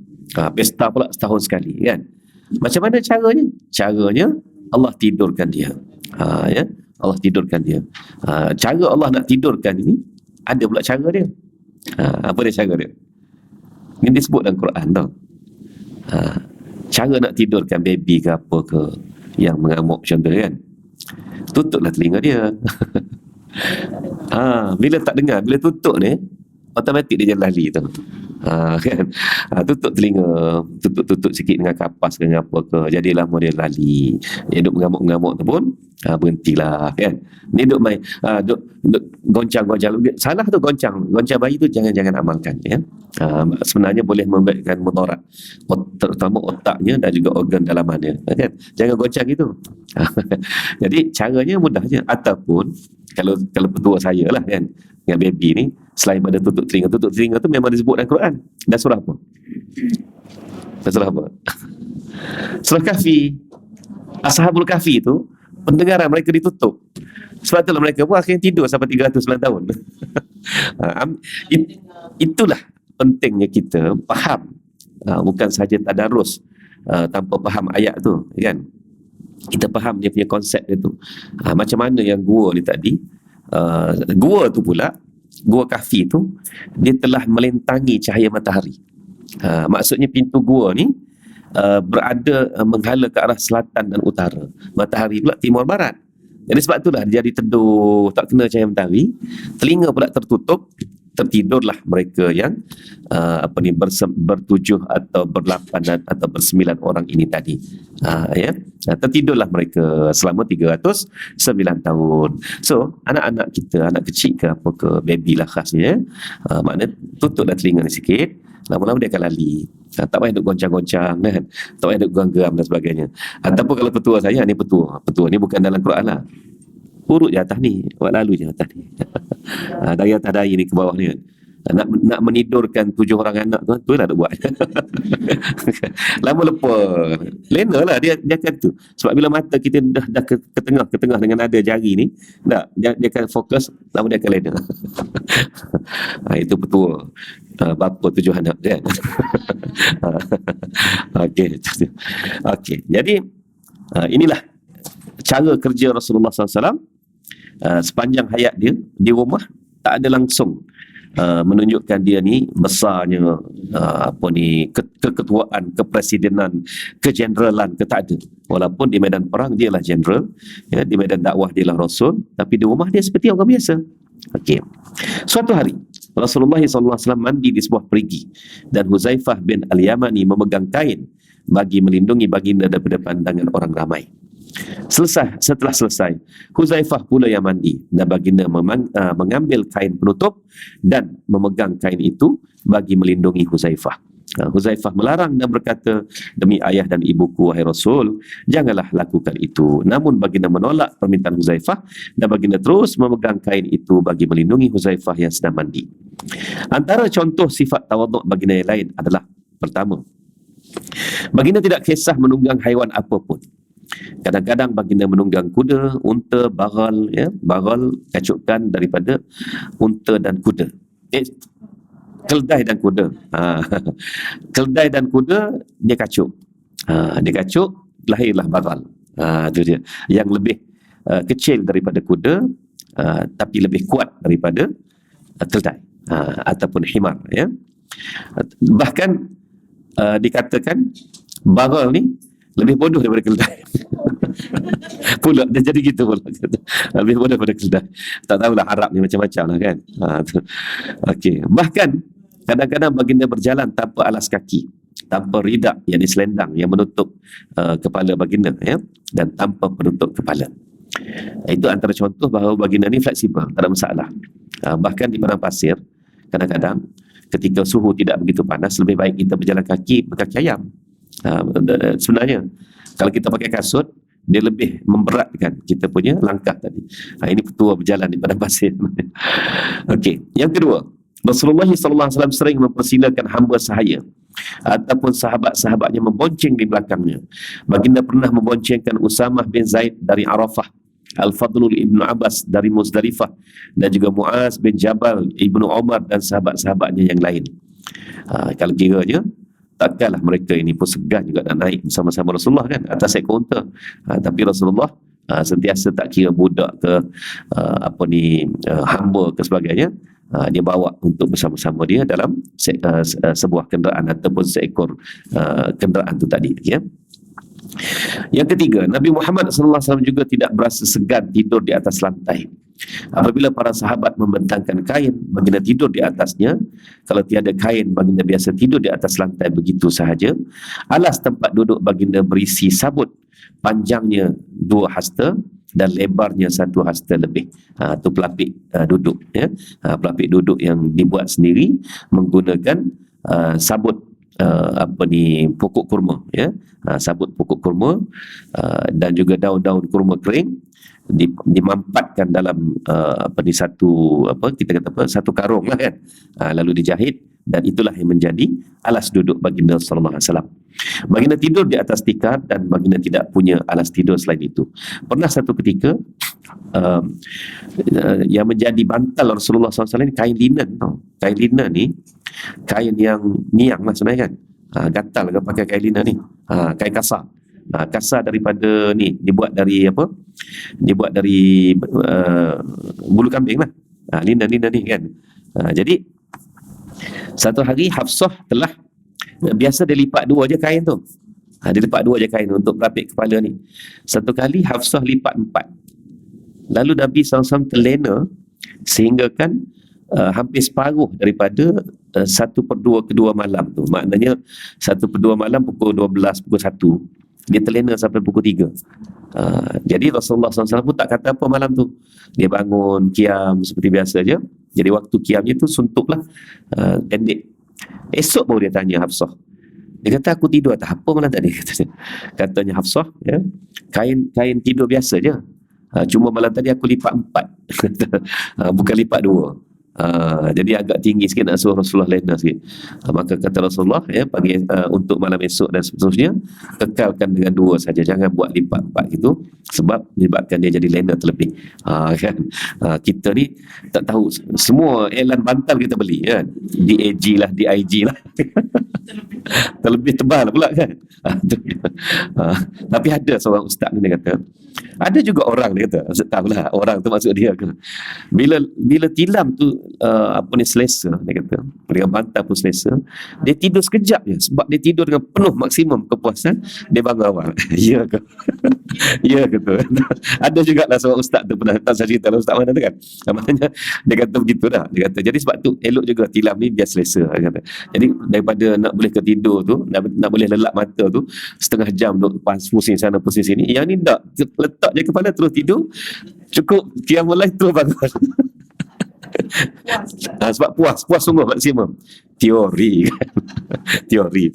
pesta pula setahun sekali, kan? Macam mana caranya? Caranya Allah tidurkan dia. Ya, Allah tidurkan dia. Cara Allah nak tidurkan ini ada pula cara dia. Apa dia cara dia? Ini disebut dalam Quran tau. Cara nak tidurkan baby ke apa ke yang mengamuk contoh, kan? Tutuplah telinga dia. Bila tak dengar, bila tutup ni, automatik dia jalan lari tu. Kan? Tutup telinga, tutup sikit dengan kapas ke apa ke, jadilah model lali. Dia duk mengamuk-mengamuk tu pun berhentilah, kan? Ni duk main duk goncang-goncang. Salah tu goncang bayi tu, jangan amalkan, ya. Sebenarnya boleh membuatkan mudarat, terutama otaknya dan juga organ dalamannya, kan? Jangan goncang gitu. Jadi caranya mudah je. Ataupun kalau petua saya lah, kan, dengan baby ni, selain pada tutup telinga tu memang disebut dalam Quran. Dan surah apa? Surah apa? Surah Kahfi. Ashabul Kahfi tu pendengaran mereka ditutup. Sebab itulah mereka pun akhirnya tidur sampai 309 tahun. Itulah pentingnya kita faham, bukan sahaja tadarus tanpa faham ayat tu, kan? Kita faham dia punya konsep dia tu. Macam mana yang gua ni tadi, gua tu pula, gua Kahfi tu, dia telah melentangi cahaya matahari. Maksudnya pintu gua ni berada menghala ke arah selatan dan utara. Matahari pula timur barat. Jadi sebab itulah dia jadi teduh, tak kena cahaya matahari. Telinga pula tertutup. Tertidurlah mereka yang bertujuh atau berlapan atau bersembilan orang ini tadi. Ya, tertidurlah mereka selama 309 tahun. So anak-anak kita, anak kecil ke apa ke, baby lah khasnya, maknanya tutuplah telinga ni sikit, lama-lama dia akan lali. Tak payah duk goncang-goncang, kan? Tak payah duk geram dan sebagainya. Ataupun kalau petua saya, ni petua ni bukan dalam Quran lah. Urut je atas ni, buat lalu je atas ni. Dari atas dahi ni ke bawah ni, kan? nak menidurkan 7 orang anak tu lah dia buat. Lama lepas lena lah dia akan tu, sebab bila mata kita dah ke tengah dengan ada jari ni, dia akan fokus, lama dia akan lena. Itu petua bapa 7 anak kan. Okey, jadi inilah cara kerja Rasulullah SAW. Sepanjang hayat dia di rumah tak ada langsung menunjukkan dia ni besarnya keketuaan, kepresidenan, kejeneralan, tak ada. Walaupun di medan perang dia lah jeneral, ya, di medan dakwah dia lah rasul, tapi di rumah dia seperti orang biasa. Okey. Suatu hari Rasulullah SAW mandi di sebuah perigi dan Huzaifah bin Al-Yamani memegang kain bagi melindungi baginda daripada pandangan orang ramai. Setelah selesai, Huzaifah pula yang mandi dan baginda mengambil kain penutup dan memegang kain itu bagi melindungi Huzaifah. Huzaifah melarang dan berkata, demi ayah dan ibuku wahai Rasul, janganlah lakukan itu. Namun baginda menolak permintaan Huzaifah dan baginda terus memegang kain itu bagi melindungi Huzaifah yang sedang mandi. Antara contoh sifat tawaduk baginda yang lain adalah, pertama, baginda tidak kisah menunggang haiwan apapun. Kadang-kadang baginda menunggang kuda, unta, bagal, ya, bagal kacukan daripada unta dan kuda. Keldai dan kuda. Keldai dan kuda dia kacuk. Dia kacuk, lahirlah bagal. Itu dia. Yang lebih kecil daripada kuda, tapi lebih kuat daripada keldai ataupun himar, ya. Bahkan dikatakan bagal ni lebih bodoh daripada keldai. Pula dia jadi gitu pula. Lebih bodoh daripada keldai. Tak tahulah Arab ni macam-macam lah kan. Okey. Bahkan kadang-kadang baginda berjalan tanpa alas kaki, tanpa ridak yang selendang yang menutup kepala baginda, ya, dan tanpa penutup kepala. Itu antara contoh bahawa baginda ni fleksibel, tak ada masalah. Bahkan di padang pasir, kadang-kadang ketika suhu tidak begitu panas, lebih baik kita berjalan kaki berkaki ayam. Sebenarnya kalau kita pakai kasut, dia lebih memberatkan kita punya langkah tadi. Ini petua berjalan di padang pasir. Okey, yang kedua, Rasulullah SAW sering mempersilakan hamba sahaya ataupun sahabat-sahabatnya membonceng di belakangnya. Baginda pernah memboncengkan Usamah bin Zaid dari Arafah, Al-Fadlul Ibn Abbas dari Muzdalifah, dan juga Muaz bin Jabal Ibnu Umar dan sahabat-sahabatnya yang lain. Kalau kiranya, takkanlah mereka ini pun segan juga nak naik bersama-sama Rasulullah kan, atas ekor unta. Tapi Rasulullah sentiasa tak kira budak ke hamba ke sebagainya, dia bawa untuk bersama-sama dia dalam sebuah kenderaan ataupun seekor kenderaan tu tadi, ya. Yang ketiga, Nabi Muhammad SAW juga tidak berasa segan tidur di atas lantai. Apabila para sahabat membentangkan kain, baginda tidur di atasnya. Kalau tiada kain, baginda biasa tidur di atas lantai begitu sahaja. Alas tempat duduk baginda berisi sabut, panjangnya 2 hasta dan lebarnya 1 hasta lebih. Itu pelapik duduk, ya. Pelapik duduk yang dibuat sendiri menggunakan sabut pokok kurma, ya. Sabut pokok kurma dan juga daun-daun kurma kering dimampatkan dalam satu karung lah kan, lalu dijahit, dan itulah yang menjadi alas duduk baginda sallallahu alaihi wasallam. Baginda tidur di atas tikar dan baginda tidak punya alas tidur selain itu. Pernah satu ketika yang menjadi bantal Rasulullah SAW ni kain linen. Kain linen ni kain yang niang lah sebenarnya kan. Gatal kan pakai kain linen ni. Kain kasar. Kasar daripada ni, dibuat dari apa? Dibuat dari bulu kambing lah. Linen ni kan. Jadi satu hari Hafsah telah, biasa dia lipat 2 je kain tu. Dia lipat 2 je kain untuk pelapik kepala ni. Satu kali Hafsah lipat 4. Lalu Nabi SAW terlena sehingga kan hampir separuh daripada 1/2 kedua malam tu. Maknanya 1/2 malam pukul 12, pukul 1. Dia terlena sampai pukul 3. Jadi Rasulullah SAW pun tak kata apa malam tu. Dia bangun, kiam seperti biasa je. Jadi waktu kiamnya tu suntuklah pendek. Esok baru dia tanya Hafsah. Dia kata, aku tidur tak apa malam tadi. Katanya Hafsah, ya, kain tidur biasa je. Cuma malam tadi aku lipat 4. Bukan lipat 2. Jadi agak tinggi sikit nak suruh Rasulullah lena sikit. Maka kata Rasulullah, bagi untuk malam esok dan seterusnya, kekalkan dengan 2 saja, jangan buat lipat 4 gitu, sebab menyebabkan dia jadi lena terlebih. Kan kita ni tak tahu, semua iklan bantal kita beli kan, di AG lah, di IG lah terlebih tebal pula kan. Tapi ada seorang ustaz ni, dia kata ada juga orang, dia kata, ustaz tahulah orang tu maksud dia ke, bila tilam tu selesa, dia kata dengan bantal pun selesa, dia tidur sekejap je, sebab dia tidur dengan penuh maksimum kepuasan, dia bangun awal. Ya ke? Ya ke tu? Ada jugalah seorang ustaz tu, pernah tak saya cerita lah ustaz mana tu kan, maknanya dia kata begitu dah, dia kata jadi sebab tu elok juga tilam ni biar selesa, dia kata. Jadi daripada nak boleh ketidur tu, nak boleh lelap mata tu setengah jam duduk pusing sana pusing sini, yang ni tak, letak je kepala terus tidur, cukup qiyamul lail terus bangun. Sebab puas sungguh maksimum. Teori kan. teori.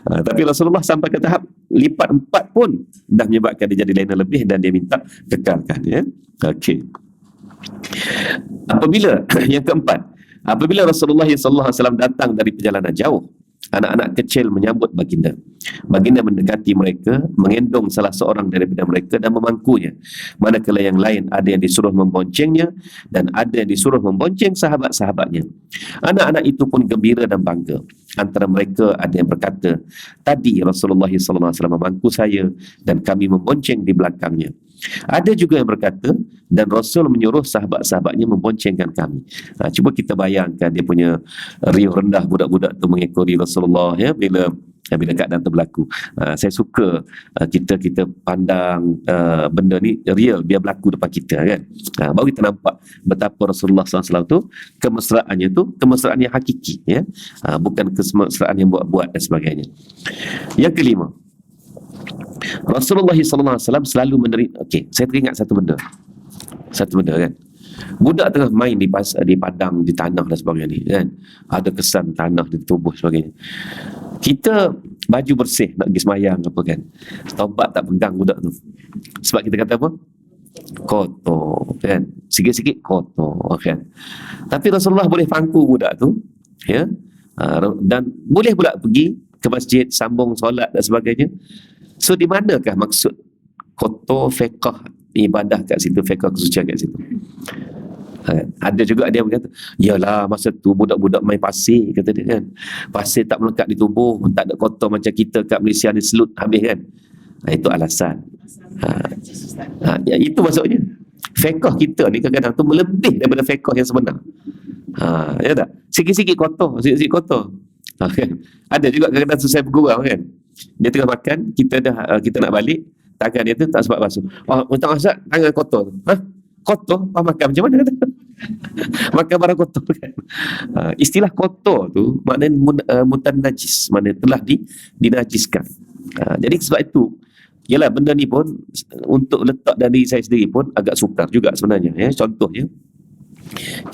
Tapi Rasulullah sampai ke tahap lipat 4 pun dah menyebabkan dia jadi lena lebih, dan dia minta kekalkan, ya. Okey. Yang keempat, apabila Rasulullah SAW datang dari perjalanan jauh, anak-anak kecil menyambut baginda. Baginda mendekati mereka, mengendong salah seorang daripada mereka dan memangkunya. Manakala yang lain ada yang disuruh memboncengnya dan ada yang disuruh membonceng sahabat-sahabatnya. Anak-anak itu pun gembira dan bangga. Antara mereka ada yang berkata, tadi Rasulullah SAW memangku saya dan kami membonceng di belakangnya. Ada juga yang berkata, dan Rasul menyuruh sahabat-sahabatnya memboncengkan kami. Cuba kita bayangkan dia punya riuh rendah budak-budak tu mengikori Rasulullah, ya, bila keadaan tu berlaku. Saya suka kita pandang benda ni real, biar berlaku depan kita kan. Baru kita nampak betapa Rasulullah SAW tu kemesraannya tu kemesraan yang hakiki, ya. Bukan kemesraan yang buat-buat dan sebagainya. Yang kelima, Rasulullah SAW selalu menerima. Okey, saya teringat satu benda kan. Budak tengah main di padang, di tanah dan sebagainya ni kan. Ada kesan tanah di tubuh sebagainya. Kita baju bersih nak pergi semayang apa kan, taubat tak pegang budak tu. Sebab kita kata apa? Kotor kan. Sikit-sikit kotor kan. Tapi Rasulullah boleh pangku budak tu, ya. Dan boleh pula pergi ke masjid, sambung solat dan sebagainya. So di manakah maksud kotor fiqh ibadah kat situ, fiqh kesucian kat situ? Ada juga dia berkata, yalah masa tu budak-budak main pasir, kata dia kan. Pasir tak melekat di tubuh, tak ada kotor macam kita kat Malaysia ni selut habis kan. Itu alasan. Itu maksudnya. Fiqh kita ni kadang-kadang tu melebih daripada fiqh yang sebenar. Ya tak? Sikit-sikit kotor. Kan? Ada juga kadang-kadang selesai bergurau kan. Dia tengah makan, kita nak balik, tangan dia tu tak sempat basuh. Minta masak, tangan kotor. Kotor? Makan macam mana kata? Makan barang kotor kan. Istilah kotor tu maknanya mutan najis, maknanya telah dinajiskan. Jadi sebab itu, yalah benda ni pun untuk letak dari saya sendiri pun agak sukar juga sebenarnya, ya. Contohnya,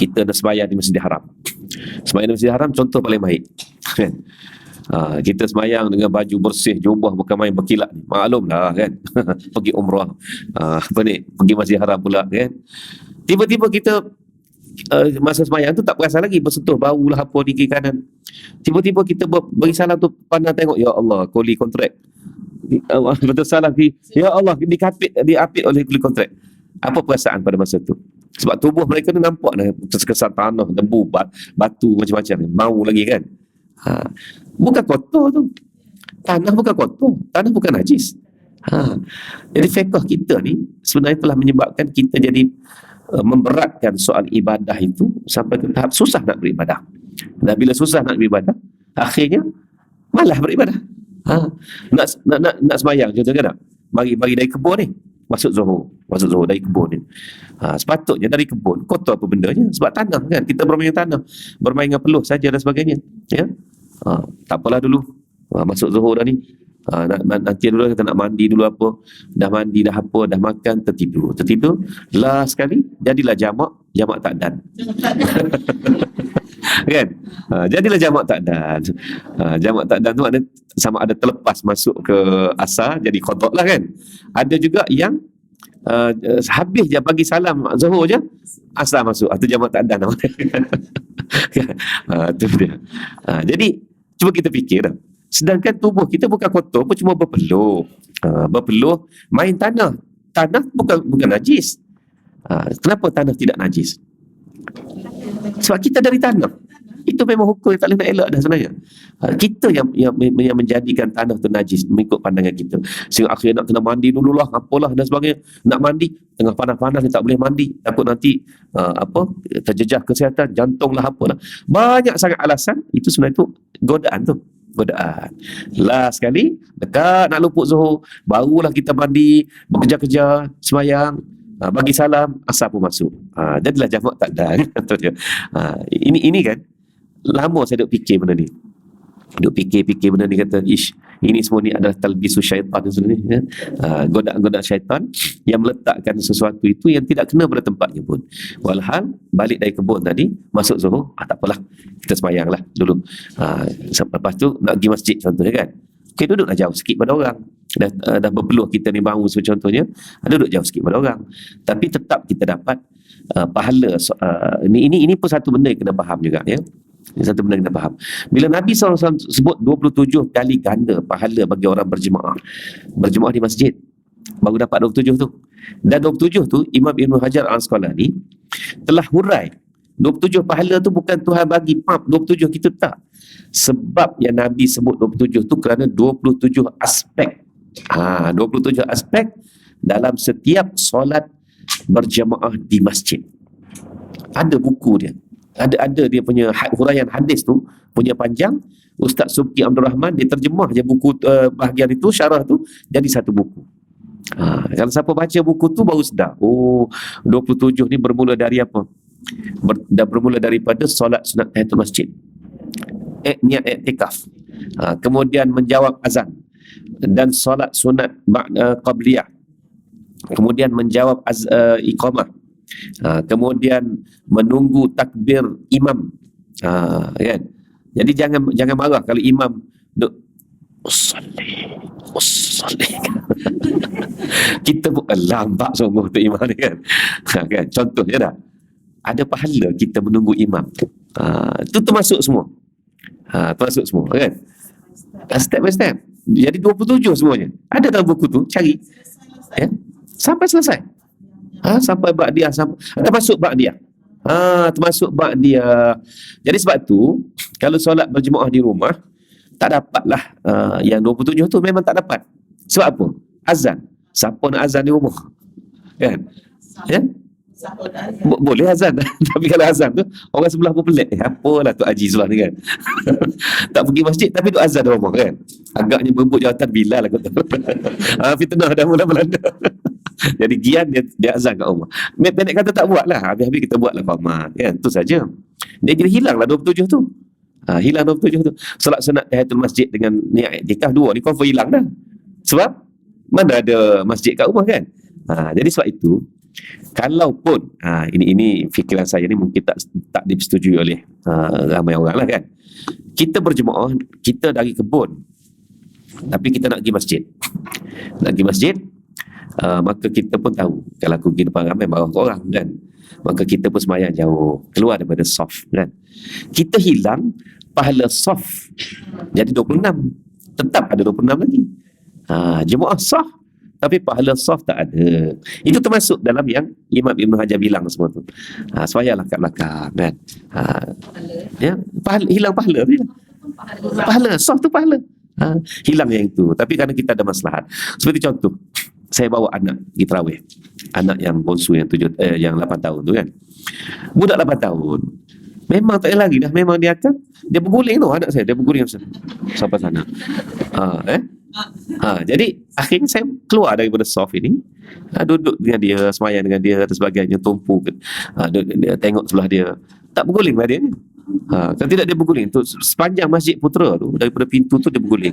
kita nak sembahyang di Masjidil Haram. Sembahyang di Masjidil Haram contoh paling baik kan. Kita sembahyang dengan baju bersih, jubah bukan main berkilat ni. Maklumlah kan. Pergi umrah, pergi Masjidil Haram pula kan. Tiba-tiba kita masa sembahyang tu tak perasan lagi, bersentuh bau lah apa di kiri kanan. Tiba-tiba kita beri salam tu, pandang tengok, ya Allah, kuli kontrak. Betul salah, ya Allah, diapit oleh kuli kontrak. Apa perasaan pada masa tu? Sebab tubuh mereka tu nampak dah kesan tanah, debu, batu macam-macam, bau lagi kan. Bukan kotor tu. Tanah bukan kotor, tanah bukan najis. Jadi fiqh kita ni sebenarnya telah menyebabkan kita jadi memberatkan soal ibadah itu sampai ke tahap susah nak beribadah. Dan bila susah nak beribadah, akhirnya malah beribadah. Nak sembahyang contohnya tak? Mari dari kebun ni, masuk zuhur dari kebun ni. Sepatutnya dari kebun kotor apa bendanya, sebab tanah kan, kita bermain dengan tanah, bermain dengan peluh saja dan sebagainya, ya. Tak apalah dulu, masuk zuhur dah ni, nanti dulu kita nak mandi dulu apa, dah mandi dah apa, dah makan, tertidur last sekali jadilah jamak takdan. Kan? Jadilah jamak takdan. Jamak takdan tu sama ada terlepas masuk ke asar jadi qada lah kan. Ada juga yang habis je bagi salam zuhur je asal masuk. Itu jamak takdan nama dia. Itu dia. Jadi cuba kita fikir, sedangkan tubuh kita bukan kotor pun, cuma berpeluh. Berpeluh main tanah. Tanah bukan najis. Kenapa tanah tidak najis? Sebab kita dari tanah. Itu memang hukum yang tak boleh nak elak dah sebenarnya. Kita yang menjadikan tanah tu najis mengikut pandangan kita. Sehingga akhirnya nak kena mandi dululah, apalah dan sebagainya. Nak mandi, tengah panas-panas ni tak boleh mandi. Takut nanti terjejah kesihatan, jantung lah apalah. Banyak sangat alasan. Itu sebenarnya tu godaan tu. Godaan. Last sekali, dekat nak luput zuhur, barulah kita mandi, bekerja-kerja, semayang, bagi salam, asar pun masuk. Jadilah jamak tak ada. Ini kan, lama saya duk fikir benda ni. Duk fikir benda ni, kata, ini semua ni adalah talbisu syaitan sebenarnya. Godaan-godaan syaitan yang meletakkan sesuatu itu yang tidak kena pada tempatnya pun. Walhal, balik dari kebun tadi, masuk zuhur, tak apalah, kita semayang lah dulu. Lepas tu, nak pergi masjid contohnya kan. Okay, duduklah jauh sikit pada orang. Dah berpeluh kita ni bau contohnya, duduk jauh sikit pada orang. Tapi tetap kita dapat pahala. Ini pun satu benda yang kena faham juga, ya. Ini satu benda yang kena faham. Bila Nabi SAW sebut 27 kali ganda pahala bagi orang berjemaah di masjid, baru dapat 27 tu. Dan 27 tu Imam Ibn Hajar Al-Asqalani telah hurai 27 pahala tu bukan Tuhan bagi 27 kita, tak. Sebab yang Nabi sebut 27 tu kerana 27 aspek. 27 aspek dalam setiap solat berjemaah di masjid. Ada buku dia. Ada dia punya huraian hadis tu, punya panjang. Ustaz Subki Abdul Rahman dia terjemah je buku bahagian itu, syarah tu jadi satu buku. Kalau siapa baca buku tu baru sedar, 27 ni bermula dari apa? Bermula daripada solat sunat tahiyatul masjid, niat i'tikaf, kemudian menjawab azan dan solat sunat qabliyah, kemudian menjawab iqamah, kemudian menunggu takbir imam, kan? Jadi jangan marah kalau imam duk usalli kita pun lambat sungguh tu imam ni kan. Kan contohnya dah ada pahala kita menunggu imam. Itu termasuk semua. Termasuk semua kan. Step by step. Jadi 27 semuanya. Ada dalam buku tu, cari. Ya. Sampai selesai. Sampai ba'diyah, termasuk ba'diyah. Termasuk ba'diyah. Jadi sebab tu kalau solat berjemaah di rumah tak dapatlah yang 27 tu, memang tak dapat. Sebab apa? Azan. Siapa nak azan di rumah? Kan? Ya? Boleh azan. Tapi kalau azan tu orang sebelah pun pelik. Apalah tu Haji sebelah ni kan. Tak pergi masjid tapi duk azan di rumah kan. Agaknya berebut jawatan Bilal lah kata. Fitnah dah mula melanda. Jadi gian dia azan kat rumah. Pendek kata tak buat lah. Habis-habis kita buat lah qamat kan. Tu saja. Dia kira hilang lah 27 tu. Hilang 27 tu. Solat sunat tahiyatul masjid dengan niat i'tikaf, dua ni confirm hilang dah. Sebab mana ada masjid kat rumah kan. Jadi sebab itu kalaupun ini fikiran saya ni mungkin tak disetujui oleh ramai orang lah kan. Kita berjemaah, kita dari kebun tapi kita nak pergi masjid. Nak pergi masjid, maka kita pun tahu kalau aku pergi depan ramai marah orang kan. Maka kita pun semayang jauh, keluar daripada soft kan. Kita hilang pahala soft. Jadi 26. Tetap ada 26 lagi. Jemaah sah tapi pahala soft tak ada. Itu termasuk dalam yang Imam Ibn Hajar bilang semua tu. Semayanglah kat belakang kan. Ya, hilang pahala tu. Pahala soft tu pahala. Hilang yang itu. Tapi kerana kita ada maslahat. Seperti contoh, saya bawa anak pergi tarawih. Anak yang bonsu yang 8 tahun tu kan. Budak 8 tahun. Memang tak ada lagi dah. Memang dia berguling tu anak saya. Dia berguling sampai sana. Jadi akhirnya saya keluar daripada soft ini, duduk dengan dia, semayang dengan dia dan sebagainya, tumpu dia tengok sebelah dia, tak berguling lah dia ni. Kalau tidak dia berguling tu sepanjang Masjid Putra tu, daripada pintu tu dia berguling.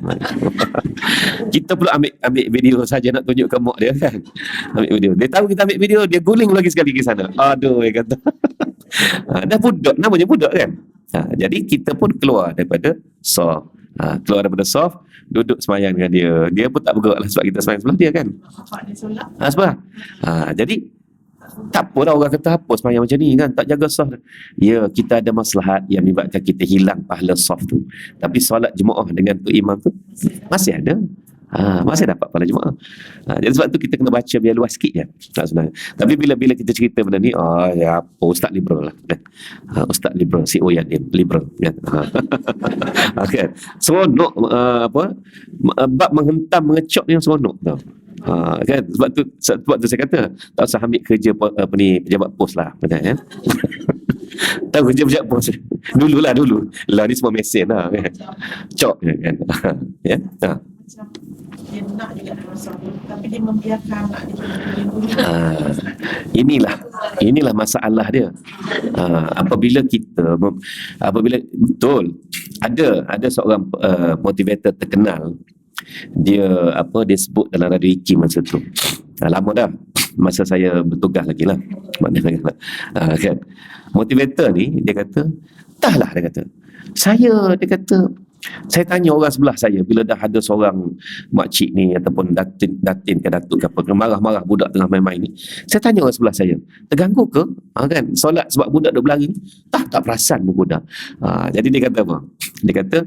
Kita pula ambil video saja nak tunjuk ke mak dia kan. Ambil video, dia tahu kita ambil video, dia guling lagi sekali ke sana. Aduh, dia kata dah budak, namanya budak kan. Jadi kita pun keluar daripada soft. Keluar daripada soft, duduk semayang dengan dia. Dia pun tak bergerak lah sebab kita semayang sebelah dia kan. Sebab jadi Tak apa dah orang kata apa semayang macam ni kan, tak jaga sah. Ya, kita ada maslahat yang menyebabkan kita hilang pahala saf tu. Tapi solat jemaah dengan tu imam tu masih ada. Masih dapat pahala jemaah. Jadi sebab tu kita kena baca biar luas sikit je. Tak sebenarnya. Tapi bila kita cerita benda ni, ya apa, ustaz liberal lah. Ustaz liberal, CEO Yadim, liberal kan. Kan. Seronok bab menghentam mengecok ni seronok tau. Kan sebab tu saya kata tak usah ambil kerja pejabat pos lah, benar ya. Tahu kerja pejabat pos dulu lah ni semua mesin lah kan. Cok kan. Ya. Dia nak juga dalam sabun, tapi dia membiarkan anak dia. Inilah masalah dia. Apabila betul ada seorang motivator terkenal, dia sebut dalam radio IKIM masa tu. Lama dah, masa saya bertugas lagi lah. Maknanya kan. Motivator ni dia kata, saya tanya orang sebelah saya bila dah ada seorang makcik ni ataupun datin ke datuk ke apa, marah-marah budak tengah main-main ni, saya tanya orang sebelah saya, terganggu ke kan solat sebab budak duk berlari ni? Tak perasan pun budak. Jadi dia kata apa? Dia kata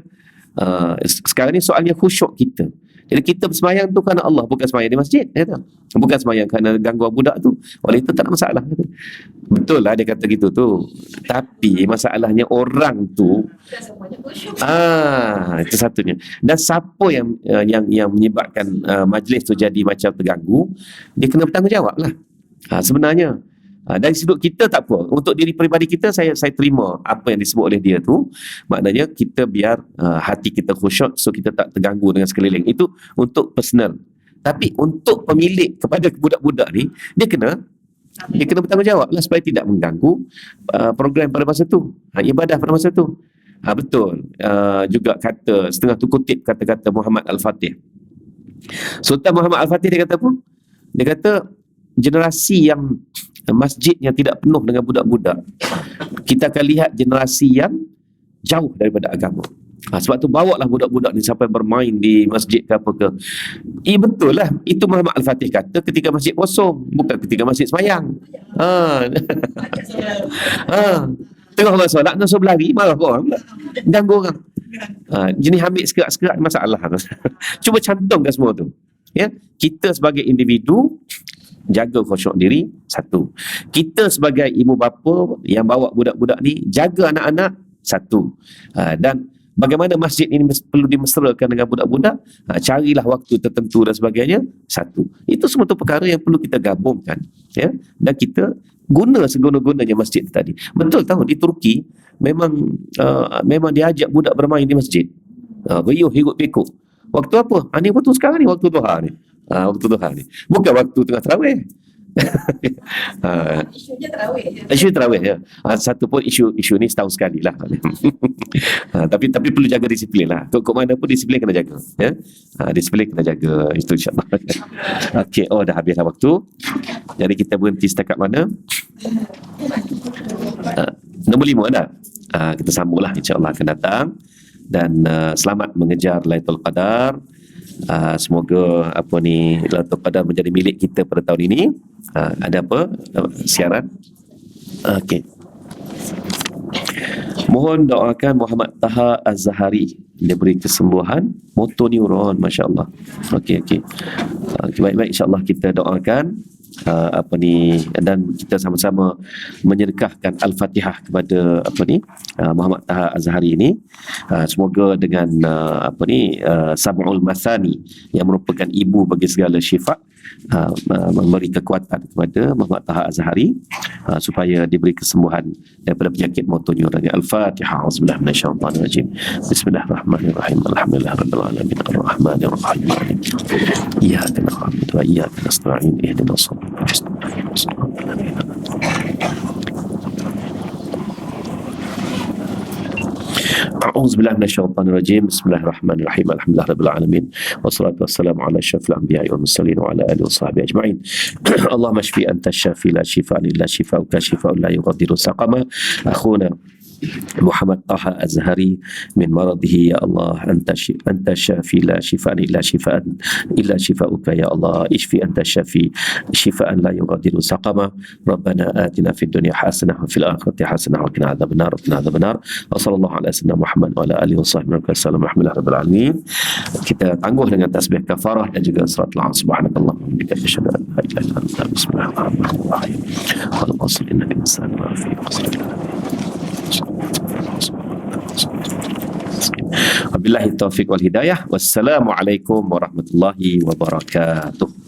sekarang ni soalnya khusyuk kita. Jadi kita bersemayang tu kerana Allah, bukan semayang di masjid, dia kata. Bukan semayang kerana gangguan budak tu. Oleh itu tak ada masalah. Kata. Betul lah dia kata gitu tu. Tapi masalahnya orang tu itu satunya. Dan siapa yang menyebabkan majlis tu jadi macam terganggu, dia kena bertanggungjawab lah. Sebenarnya dari sudut kita tak apa. Untuk diri peribadi kita, saya terima apa yang disebut oleh dia tu. Maknanya kita biar hati kita khusyuk, so kita tak terganggu dengan sekeliling. Itu untuk personal. Tapi untuk pemilik kepada budak-budak ni, dia kena bertanggungjawab lah supaya tidak mengganggu program pada masa tu, ibadah pada masa tu. Betul. Juga kata setengah tu kutip kata-kata Muhammad Al-Fatih. Sultan Muhammad Al-Fatih dia kata apa? Dia kata generasi yang masjidnya tidak penuh dengan budak-budak, kita akan lihat generasi yang jauh daripada agama. Sebab tu bawalah budak-budak ni sampai bermain di masjid ke apa ke. Betul lah, itu Muhammad Al-Fatih kata ketika masjid kosong, bukan ketika masjid semayang. Tengah orang solat, nak suruh berlari, marah orang, ganggu orang. Jenis ambil sekerat-sekerat masalah. Cuba cantumkan semua tu. Ya, kita sebagai individu jaga khusyuk diri, satu. Kita sebagai ibu bapa yang bawa budak-budak ni, jaga anak-anak, satu. Dan bagaimana masjid ini perlu dimesrakan dengan budak-budak, carilah waktu tertentu dan sebagainya, satu. Itu semua tu perkara yang perlu kita gabungkan, ya. Dan kita guna seguna-gunanya masjid tadi. Betul tahu di Turki memang dia ajak budak bermain di masjid. Riuh hiruk pikuk. Waktu apa? Ni waktu sekarang ni, waktu duha ni. Waktu duha ni. Bukan waktu tengah tarawih. Isunya tarawih je. Isu tarawih ya. Satu pun isu ni setahun sekali lah. Tapi perlu jaga disiplin lah. Kok mana pun disiplin kena jaga. Ya? Disiplin kena jaga. Itu insyaAllah. Okey, dah habislah waktu. Jadi kita berhenti setakat mana? Nombor 5 dah. Kita sambunglah insyaAllah akan datang. Dan selamat mengejar Lailatul Qadar. Semoga Lailatul Qadar menjadi milik kita pada tahun ini. Ada apa? Siaran? Okey. Mohon doakan Muhammad Taha Az-Zahari, dia beri kesembuhan motoneuron, masya-Allah. Okey. Baik, insya-Allah kita doakan dan kita sama-sama menyedekahkan Al-Fatihah kepada Muhammad Taha Az-Zahari ini. Semoga dengan Sab'ul Mathani yang merupakan ibu bagi segala syifa, memberi kekuatan kepada Muhammad Taha Az-Zahari supaya diberi kesembuhan daripada penyakit motoneuron. Al-Fatihah. Auzubillahi minasyaitonirrajim. Bismillahirrahmanirrahim. Alhamdulillahirabbil alamin. Arrahmanirrahim. Iyyaka na'budu wa iyyaka nasta'in. Ihdinas siratal mustaqim. A'udzubillahi minasyaitonirrajim. Bismillahirrahmanirrahim. Alhamdulillahirabbil alamin. Wassalatu wassalamu ala asyrafil anbiya'i wal mursalin wa ala alihi washabbihi ajma'in. Allahumma shfi anta syafi la shifaa illa shifaa'uka shifaa'un la yughadiru saqama. Akhuna Muhammad Taha Azhari min maradihi ya Allah anta syafi la shifaan illa shifauka ya Allah ishfi anta syafi shifaan la yughadiru saqama rabbana atina fid dunya hasanah wa fil akhirati hasanah wa qina adzabannar wa sallallahu ala sayyidina Muhammad wa ala alihi wa sahbihi wa sallam alhamdulillahirabbil alamin. Kita tangguh dengan tasbih kafarah dan juga suratul al subhanakallah wa bihamdika asyhadu an la ilaha illa anta bismillahirrahmanirrahim qul qasr inna al-insana lafi khusr. Wabillahi taufiq wal hidayah. Wassalamualaikum warahmatullahi wabarakatuh.